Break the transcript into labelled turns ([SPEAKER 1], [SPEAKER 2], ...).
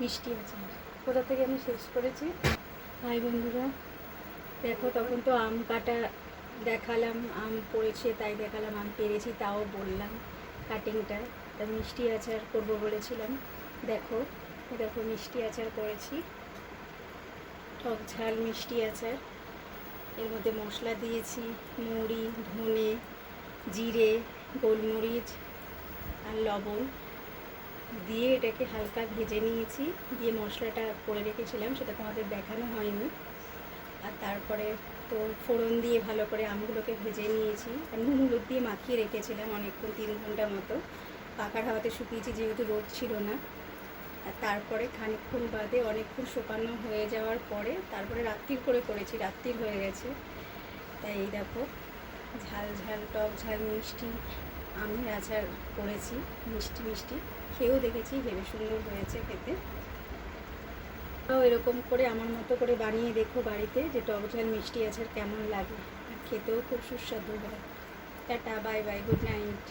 [SPEAKER 1] মিষ্টি আচার কোথা থেকে আমি শেষ করেছি। হাই বন্ধুরা, দেখো তখন তো আম কাটা দেখালাম, আম পড়েছে তাই দেখালাম, আম পেরেছি তাও বললাম কাটিংটা। তা মিষ্টি আচার করবো বলেছিলাম, দেখো দেখো মিষ্টি আচার করেছি, টক ঝাল মিষ্টি আচার। এর মধ্যে মশলা দিয়েছি মুড়ি, ধনে, জিরে, গোলমরিচ আর লবণ দিয়ে এটাকে হালকা ভেজে নিয়েছি, দিয়ে মশলাটা করে রেখেছিলাম, সেটা তোমাদের দেখানো হয়নি। আর তারপরে তো ফোড়ন দিয়ে ভালো করে আমগুলোকে ভেজে নিয়েছি, আর নুন হলুদ দিয়ে মাখিয়ে রেখেছিলাম অনেকক্ষণ, 3 ঘন্টা মতো। পাখার হাওয়াতে শুকিয়েছি যেহেতু রোদ ছিল না। আর তারপরে খানিকক্ষণ বাদে অনেকক্ষণ শুকানো হয়ে যাওয়ার পরে তারপরে রাত্রির করে করেছি, রাত্রির হয়ে গেছে। তাই এই দেখো ঝাল ঝাল টক ঝাল মিষ্টি আমের আচার করেছি, মিষ্টি মিষ্টি খেয়েও দেখেছি, ভেবে সুন্দর হয়েছে খেতে। এরকম করে আমার মতো করে বানিয়ে দেখো বাড়িতে, যে টক ঝাল মিষ্টি আচার কেমন লাগে, আর খেতেও খুব সুস্বাদু হয়। Tata, bye bye, good night.